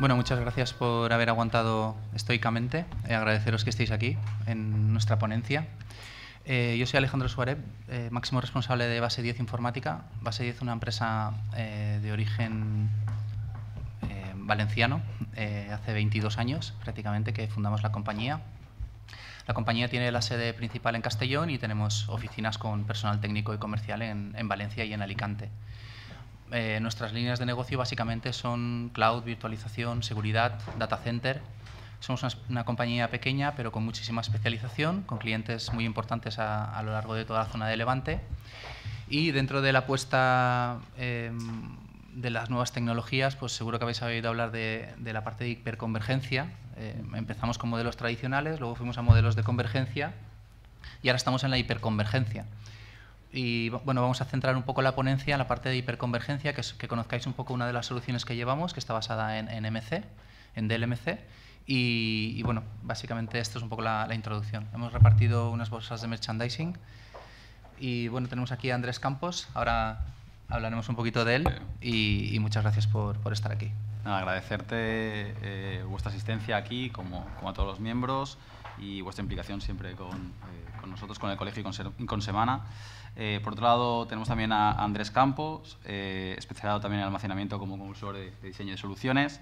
Bueno, muchas gracias por haber aguantado estoicamente. Agradeceros que estéis aquí en nuestra ponencia. Yo soy Alejandro Suárez, máximo responsable de Base 10 Informática. Base 10 es una empresa de origen valenciano, hace 22 años prácticamente que fundamos la compañía. La compañía tiene la sede principal en Castellón y tenemos oficinas con personal técnico y comercial en Valencia y en Alicante. Nuestras líneas de negocio básicamente son cloud, virtualización, seguridad, data center. Somos una compañía pequeña pero con muchísima especialización, con clientes muy importantes a lo largo de toda la zona de Levante. Y dentro de la apuesta de las nuevas tecnologías, pues seguro que habéis oído hablar de la parte de hiperconvergencia. Empezamos con modelos tradicionales, luego fuimos a modelos de convergencia y ahora estamos en la hiperconvergencia. Y bueno, vamos a centrar un poco la ponencia en la parte de hiperconvergencia, que conozcáis un poco una de las soluciones que llevamos, que está basada en MC, en DLMC. Y bueno, básicamente esto es un poco la introducción. Hemos repartido unas bolsas de merchandising y bueno, tenemos aquí a Andrés Campos. Ahora hablaremos un poquito de él y muchas gracias por estar aquí. Nada, agradecerte vuestra asistencia aquí, como a todos los miembros, y vuestra implicación siempre con nosotros, con el colegio y con Semana. Por otro lado, tenemos también a Andrés Campos, especializado también en almacenamiento como consultor de diseño de soluciones.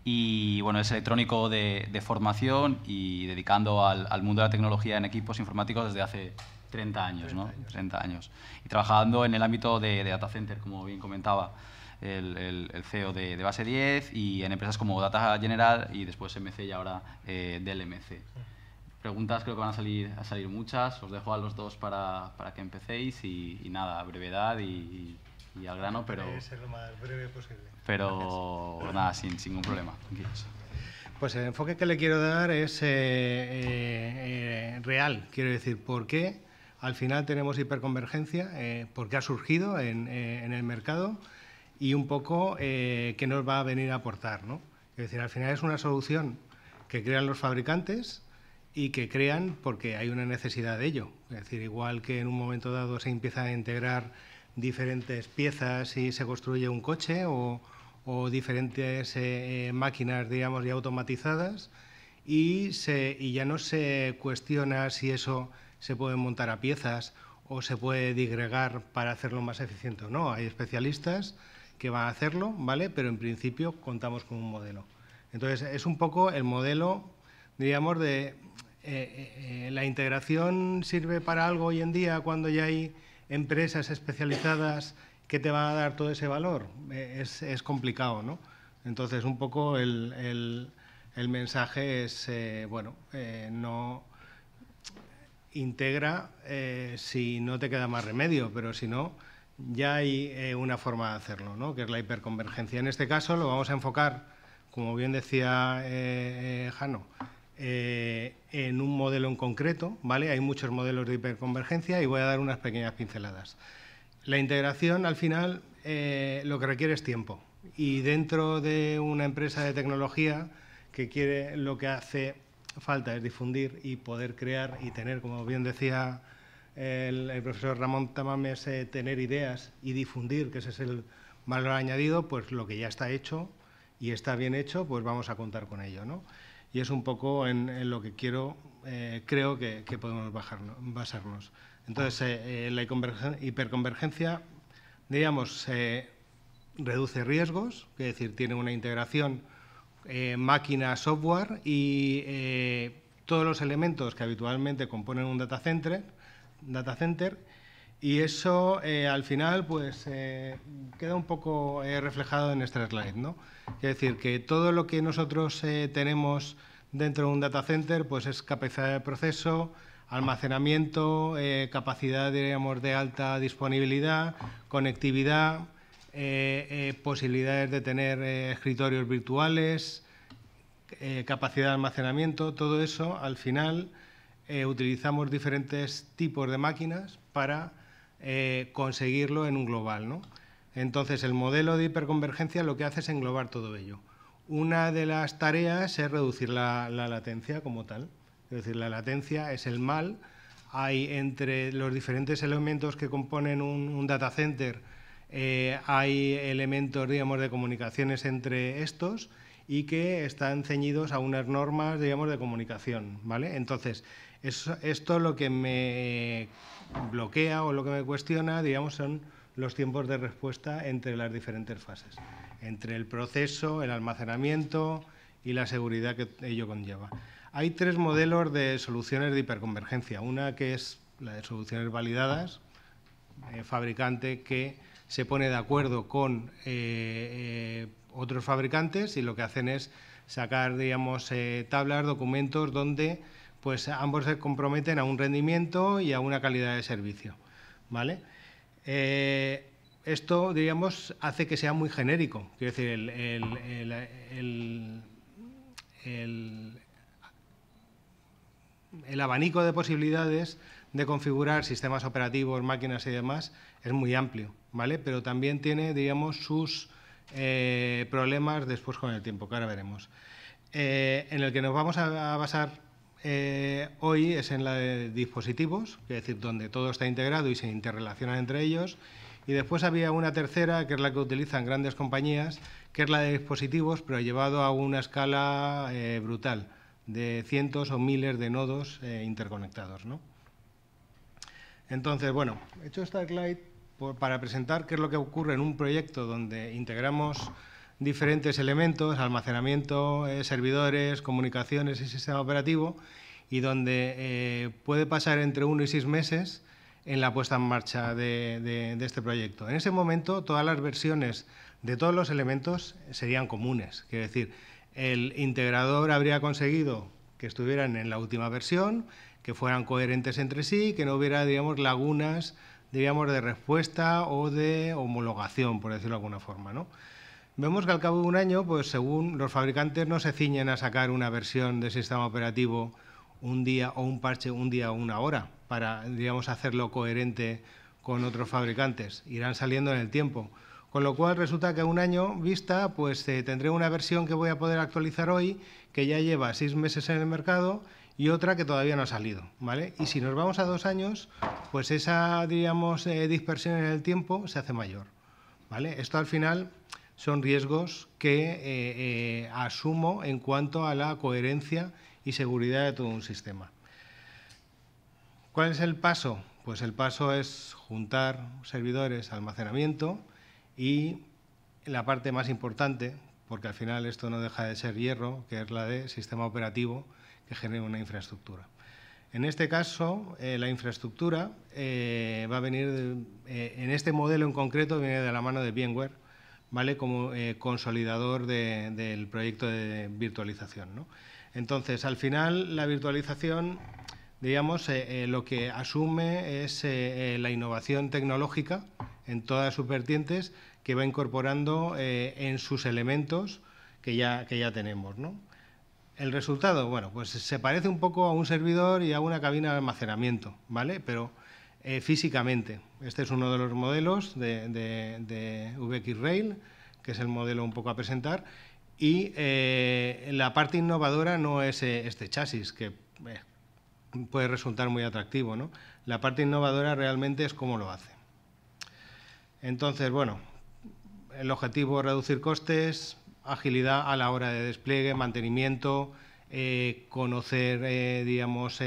Y bueno, es electrónico de formación y dedicando al mundo de la tecnología en equipos informáticos desde hace 30 años, ¿no? 30 años. Y trabajando en el ámbito de data center, como bien comentaba el CEO de Base 10, y en empresas como Data General y después MC y ahora DLMC. Preguntas creo que van a salir muchas. Os dejo a los dos para que empecéis y nada, brevedad y al grano, pero ser lo más breve posible. Pero nada, sin ningún problema. Tranquilos. Pues el enfoque que le quiero dar es real. Quiero decir, ¿por qué al final tenemos hiperconvergencia? ¿Por qué ha surgido en el mercado? Y un poco qué nos va a venir a aportar, ¿no? Es decir, al final es una solución que crean los fabricantes y que crean porque hay una necesidad de ello. Es decir, igual que en un momento dado se empiezan a integrar diferentes piezas y se construye un coche o diferentes máquinas, digamos, ya automatizadas y ya no se cuestiona si eso se puede montar a piezas o se puede disgregar para hacerlo más eficiente o no. Hay especialistas que van a hacerlo, ¿vale? Pero en principio contamos con un modelo. Entonces, es un poco el modelo, digamos, de la integración sirve para algo hoy en día cuando ya hay empresas especializadas que te van a dar todo ese valor. Es complicado, ¿no? Entonces, un poco el mensaje es, bueno, no integra si no te queda más remedio, pero si no, ya hay una forma de hacerlo, ¿no? Que es la hiperconvergencia. En este caso lo vamos a enfocar, como bien decía Jano, en un modelo en concreto, ¿vale? Hay muchos modelos de hiperconvergencia y voy a dar unas pequeñas pinceladas. La integración, al final, lo que requiere es tiempo. Y dentro de una empresa de tecnología que quiere, lo que hace falta es difundir y poder crear y tener, como bien decía el profesor Ramón Tamames, tener ideas y difundir, que ese es el valor añadido, pues lo que ya está hecho y está bien hecho, pues vamos a contar con ello, ¿no? Y es un poco en lo que creo que podemos basarnos. Entonces, la hiperconvergencia, digamos, reduce riesgos, es decir, tiene una integración máquina-software y todos los elementos que habitualmente componen un data center y eso al final pues queda un poco reflejado en este slide, ¿no? Es decir, que todo lo que nosotros tenemos dentro de un data center pues es capacidad de proceso, almacenamiento, capacidad, digamos, de alta disponibilidad, conectividad, posibilidades de tener escritorios virtuales, capacidad de almacenamiento, todo eso al final utilizamos diferentes tipos de máquinas para conseguirlo en un global, ¿no? Entonces, el modelo de hiperconvergencia lo que hace es englobar todo ello. Una de las tareas es reducir la latencia como tal. Es decir, la latencia es el mal. Hay entre los diferentes elementos que componen un data center, hay elementos, digamos, de comunicaciones entre estos y que están ceñidos a unas normas, digamos, de comunicación, ¿vale? Entonces, esto lo que me bloquea o lo que me cuestiona, digamos, son los tiempos de respuesta entre las diferentes fases, entre el proceso, el almacenamiento y la seguridad que ello conlleva. Hay 3 modelos de soluciones de hiperconvergencia. Una que es la de soluciones validadas, fabricante que se pone de acuerdo con otros fabricantes y lo que hacen es sacar, digamos, tablas, documentos donde pues ambos se comprometen a un rendimiento y a una calidad de servicio, ¿vale? Esto, digamos, hace que sea muy genérico. Quiero decir, el abanico de posibilidades de configurar sistemas operativos, máquinas y demás es muy amplio, ¿vale? Pero también tiene, digamos, sus problemas después con el tiempo, que ahora veremos. En el que nos vamos a basar hoy es en la de dispositivos, es decir, donde todo está integrado y se interrelaciona entre ellos. Y después había una tercera, que es la que utilizan grandes compañías, que es la de dispositivos, pero llevado a una escala brutal, de cientos o miles de nodos interconectados, ¿no? Entonces, bueno, he hecho esta slide para presentar qué es lo que ocurre en un proyecto donde integramos diferentes elementos, almacenamiento, servidores, comunicaciones y sistema operativo, y donde puede pasar entre 1 y 6 meses en la puesta en marcha de este proyecto. En ese momento, todas las versiones de todos los elementos serían comunes. Quiere decir, el integrador habría conseguido que estuvieran en la última versión, que fueran coherentes entre sí, que no hubiera, digamos, lagunas, digamos, de respuesta o de homologación, por decirlo de alguna forma, ¿no? Vemos que al cabo de un año, pues según los fabricantes no se ciñen a sacar una versión de sistema operativo un día o un parche un día o una hora para, digamos, hacerlo coherente con otros fabricantes. Irán saliendo en el tiempo. Con lo cual resulta que a un año vista, pues tendré una versión que voy a poder actualizar hoy, que ya lleva 6 meses en el mercado, y otra que todavía no ha salido, ¿vale? Y si nos vamos a 2 años, pues esa, digamos, dispersión en el tiempo se hace mayor, ¿vale? Esto al final son riesgos que asumo en cuanto a la coherencia y seguridad de todo un sistema. ¿Cuál es el paso? Pues el paso es juntar servidores, almacenamiento y la parte más importante, porque al final esto no deja de ser hierro, que es la de sistema operativo que genera una infraestructura. En este caso, la infraestructura va a venir, en este modelo en concreto, viene de la mano de VMware, ¿vale? Como consolidador del proyecto de virtualización, ¿no? Entonces, al final, la virtualización, digamos, lo que asume es la innovación tecnológica en todas sus vertientes que va incorporando en sus elementos que ya tenemos, ¿no? El resultado, bueno, pues se parece un poco a un servidor y a una cabina de almacenamiento, ¿vale? Pero físicamente, este es uno de los modelos de VxRail, que es el modelo un poco a presentar, y la parte innovadora no es este chasis, que puede resultar muy atractivo, ¿no? La parte innovadora realmente es cómo lo hace. Entonces, bueno, el objetivo es reducir costes, agilidad a la hora de despliegue, mantenimiento, conocer, digamos,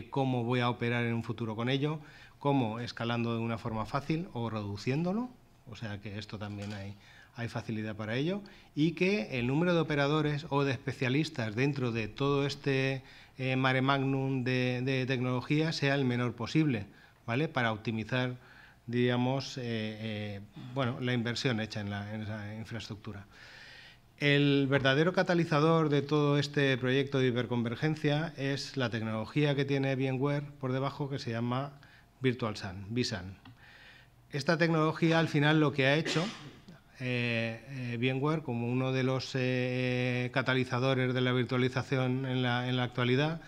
cómo voy a operar en un futuro con ello, cómo escalando de una forma fácil o reduciéndolo, o sea que esto también hay facilidad para ello, y que el número de operadores o de especialistas dentro de todo este mare magnum de tecnología sea el menor posible, ¿vale? Para optimizar, digamos, bueno, la inversión hecha en esa infraestructura. El verdadero catalizador de todo este proyecto de hiperconvergencia es la tecnología que tiene VMware por debajo, que se llama VirtualSAN, vSAN. Esta tecnología, al final, lo que ha hecho VMware, como uno de los catalizadores de la virtualización en la actualidad,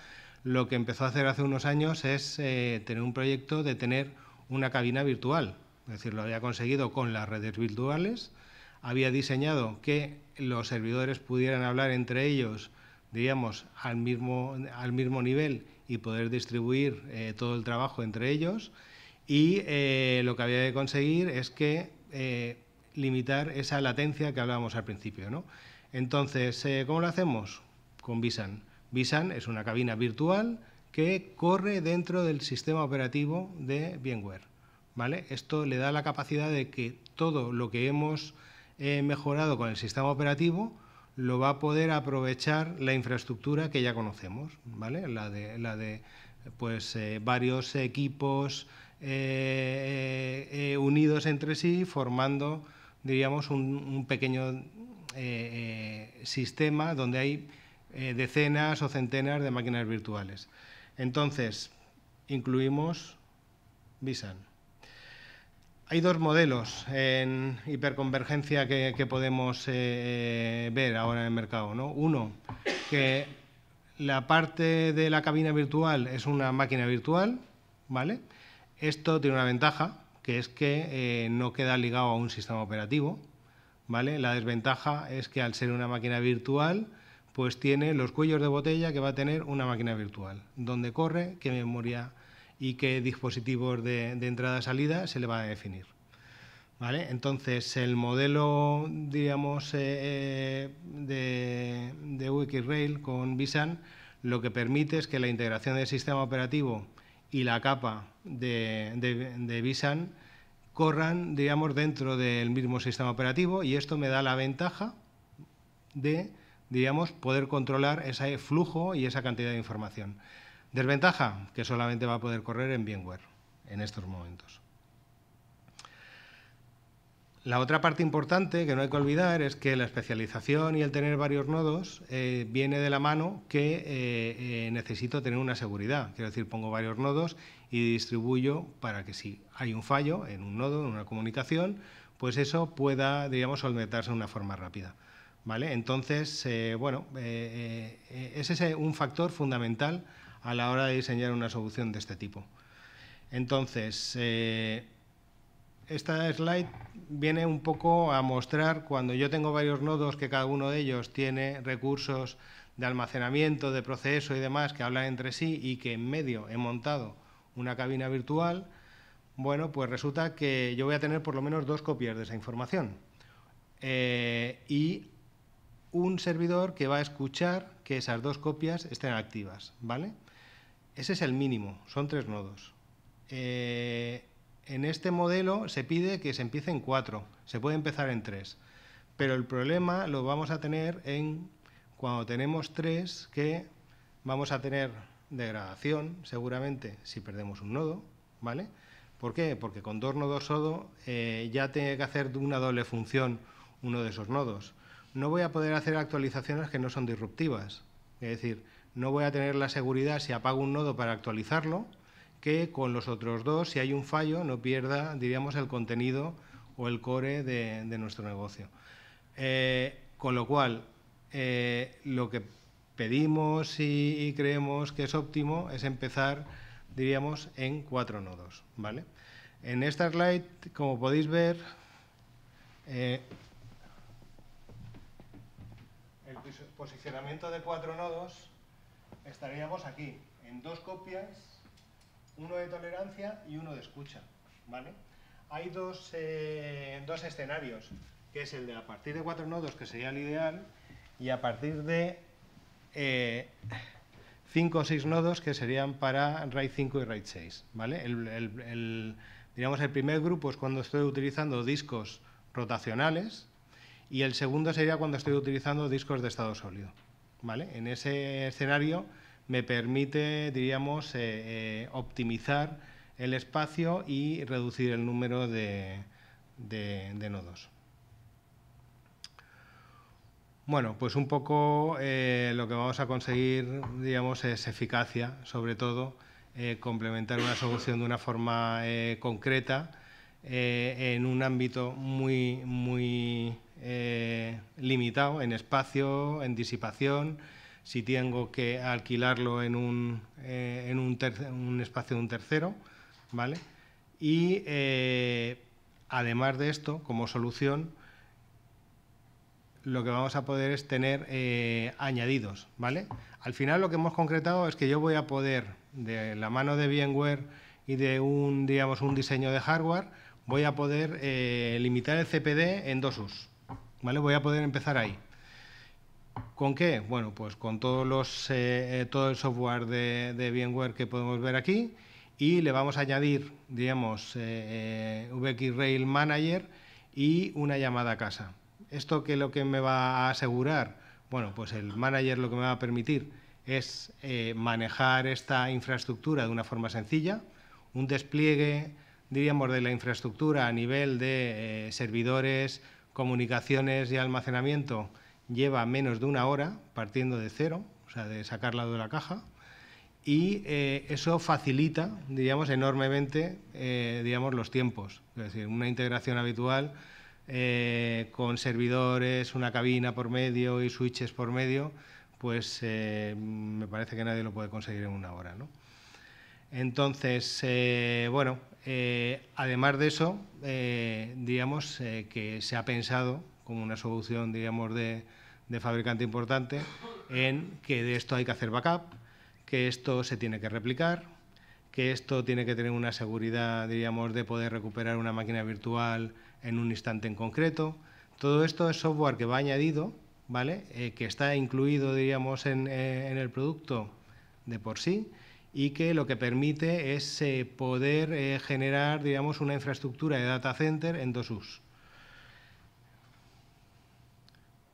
lo que empezó a hacer hace unos años es tener un proyecto de tener una cabina virtual. Es decir, lo había conseguido con las redes virtuales, había diseñado que los servidores pudieran hablar entre ellos, digamos, al mismo nivel y poder distribuir todo el trabajo entre ellos, y lo que había de conseguir es que limitar esa latencia que hablábamos al principio, ¿no? Entonces, ¿cómo lo hacemos? Con vSAN. vSAN es una cabina virtual que corre dentro del sistema operativo de VMware, ¿vale? Esto le da la capacidad de que todo lo que hemos mejorado con el sistema operativo lo va a poder aprovechar la infraestructura que ya conocemos, ¿vale? La de pues, varios equipos unidos entre sí, formando, diríamos, un pequeño sistema donde hay decenas o centenas de máquinas virtuales. Entonces, incluimos vSAN. Hay dos modelos en hiperconvergencia que podemos ver ahora en el mercado, ¿no? Uno, que la parte de la cabina virtual es una máquina virtual, ¿vale? Esto tiene una ventaja, que es que no queda ligado a un sistema operativo, ¿vale? La desventaja es que al ser una máquina virtual, pues tiene los cuellos de botella que va a tener una máquina virtual, dónde corre, qué memoria y qué dispositivos de entrada-salida se le va a definir, ¿vale? Entonces, el modelo, diríamos, de Wikirail con vSAN lo que permite es que la integración del sistema operativo y la capa de vSAN corran, digamos, dentro del mismo sistema operativo, y esto me da la ventaja de, digamos, poder controlar ese flujo y esa cantidad de información. Desventaja, que solamente va a poder correr en VMware en estos momentos. La otra parte importante que no hay que olvidar es que la especialización y el tener varios nodos viene de la mano que necesito tener una seguridad. Quiero decir, pongo varios nodos y distribuyo para que si hay un fallo en un nodo, en una comunicación, pues eso pueda, digamos, solventarse de una forma rápida, ¿vale? Entonces, bueno, ese es un factor fundamental a la hora de diseñar una solución de este tipo. Entonces, esta slide viene un poco a mostrar cuando yo tengo varios nodos que cada uno de ellos tiene recursos de almacenamiento, de proceso y demás que hablan entre sí y que en medio he montado una cabina virtual. Bueno, pues resulta que yo voy a tener por lo menos 2 copias de esa información y un servidor que va a escuchar que esas 2 copias estén activas, ¿vale? Ese es el mínimo, son 3 nodos. En este modelo se pide que se empiece en 4, se puede empezar en 3, pero el problema lo vamos a tener cuando tenemos 3, que vamos a tener degradación seguramente si perdemos un nodo, ¿vale? ¿Por qué? Porque con 2 nodos solo ya tiene que hacer una doble función uno de esos nodos. No voy a poder hacer actualizaciones que no son disruptivas, es decir, no voy a tener la seguridad si apago un nodo para actualizarlo, que con los otros 2, si hay un fallo, no pierda, diríamos, el contenido o el core de nuestro negocio. Con lo cual, lo que pedimos y creemos que es óptimo es empezar, diríamos, en 4 nodos, ¿vale? En esta slide, como podéis ver, el posicionamiento de 4 nodos estaríamos aquí, en 2 copias, uno de tolerancia y uno de escucha, ¿vale? Hay dos escenarios, que es el de a partir de 4 nodos, que sería el ideal, y a partir de 5 o 6 nodos, que serían para RAID 5 y RAID 6, ¿vale? Digamos, el primer grupo es cuando estoy utilizando discos rotacionales y el segundo sería cuando estoy utilizando discos de estado sólido, ¿vale? En ese escenario me permite, diríamos, optimizar el espacio y reducir el número de nodos. Bueno, pues un poco lo que vamos a conseguir, digamos, es eficacia, sobre todo, complementar una solución de una forma concreta en un ámbito muy limitado, en espacio, en disipación. Si tengo que alquilarlo en un espacio de un tercero, ¿vale? Y además de esto, como solución, lo que vamos a poder es tener añadidos, ¿vale? Al final lo que hemos concretado es que yo voy a poder, de la mano de VMware y de un diseño de hardware, voy a poder limitar el CPD en 2 usos, ¿vale? Voy a poder empezar ahí. ¿Con qué? Bueno, pues con todo el software de VMware que podemos ver aquí, y le vamos a añadir, digamos, VxRail Manager y una llamada a casa. ¿Esto qué es lo que me va a asegurar? Bueno, pues el Manager lo que me va a permitir es manejar esta infraestructura de una forma sencilla, un despliegue, diríamos, de la infraestructura a nivel de servidores, comunicaciones y almacenamiento lleva menos de 1 hora, partiendo de cero, o sea, de sacarla de la caja, y eso facilita, diríamos, enormemente, digamos, los tiempos. Es decir, una integración habitual con servidores, una cabina por medio y switches por medio, pues me parece que nadie lo puede conseguir en 1 hora, ¿no? Entonces, bueno, además de eso, digamos que se ha pensado como una solución, digamos, de fabricante importante, en que de esto hay que hacer backup, que esto se tiene que replicar, que esto tiene que tener una seguridad, diríamos, de poder recuperar una máquina virtual en un instante en concreto. Todo esto es software que va añadido, ¿vale? Que está incluido, diríamos, en el producto de por sí, y que lo que permite es poder generar, digamos, una infraestructura de data center en 2 usos.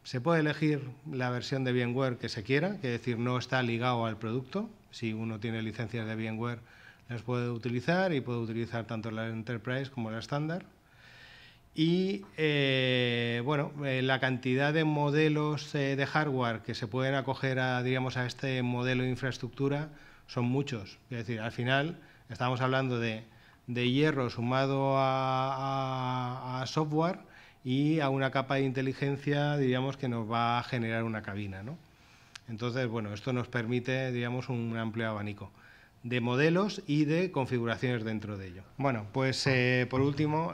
Se puede elegir la versión de VMware que se quiera, que es decir, no está ligado al producto. Si uno tiene licencias de VMware, las puede utilizar, y puede utilizar tanto la Enterprise como la estándar. Y bueno, la cantidad de modelos de hardware que se pueden acoger a, digamos, a este modelo de infraestructura son muchos. Es decir, al final estamos hablando de hierro sumado a software y a una capa de inteligencia, digamos, que nos va a generar una cabina, ¿no? Entonces, bueno, esto nos permite, digamos, un amplio abanico de modelos y de configuraciones dentro de ello. Bueno, pues por último,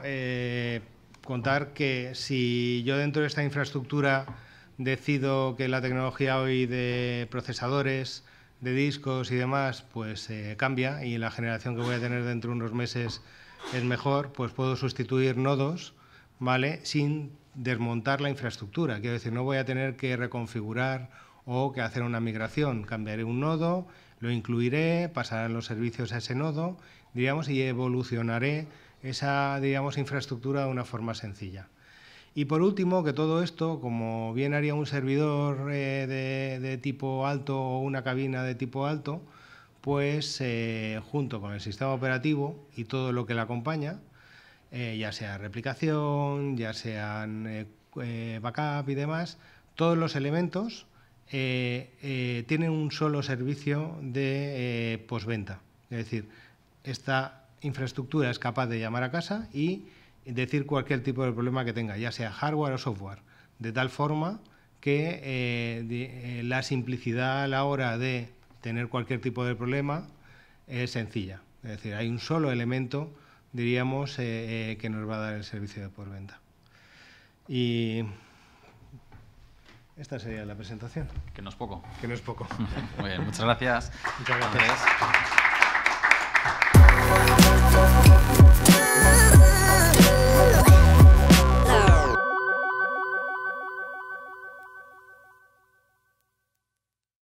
contar que si yo dentro de esta infraestructura decido que la tecnología hoy de procesadores, de discos y demás, pues cambia, y la generación que voy a tener dentro de unos meses es mejor, pues puedo sustituir nodos, ¿vale?, sin desmontar la infraestructura. Quiero decir, no voy a tener que reconfigurar o que hacer una migración. Cambiaré un nodo, lo incluiré, pasarán los servicios a ese nodo, digamos, y evolucionaré esa, digamos, infraestructura de una forma sencilla. Y por último, que todo esto, como bien haría un servidor de tipo alto o una cabina de tipo alto, pues junto con el sistema operativo y todo lo que le acompaña, ya sea replicación, ya sean backup y demás, todos los elementos tienen un solo servicio de postventa. Es decir, esta infraestructura es capaz de llamar a casa y decir cualquier tipo de problema que tenga, ya sea hardware o software, de tal forma que la simplicidad a la hora de tener cualquier tipo de problema es sencilla. Es decir, hay un solo elemento, diríamos, que nos va a dar el servicio de postventa. Y esta sería la presentación. Que no es poco. Que no es poco. Muy bien, muchas gracias. Muchas gracias.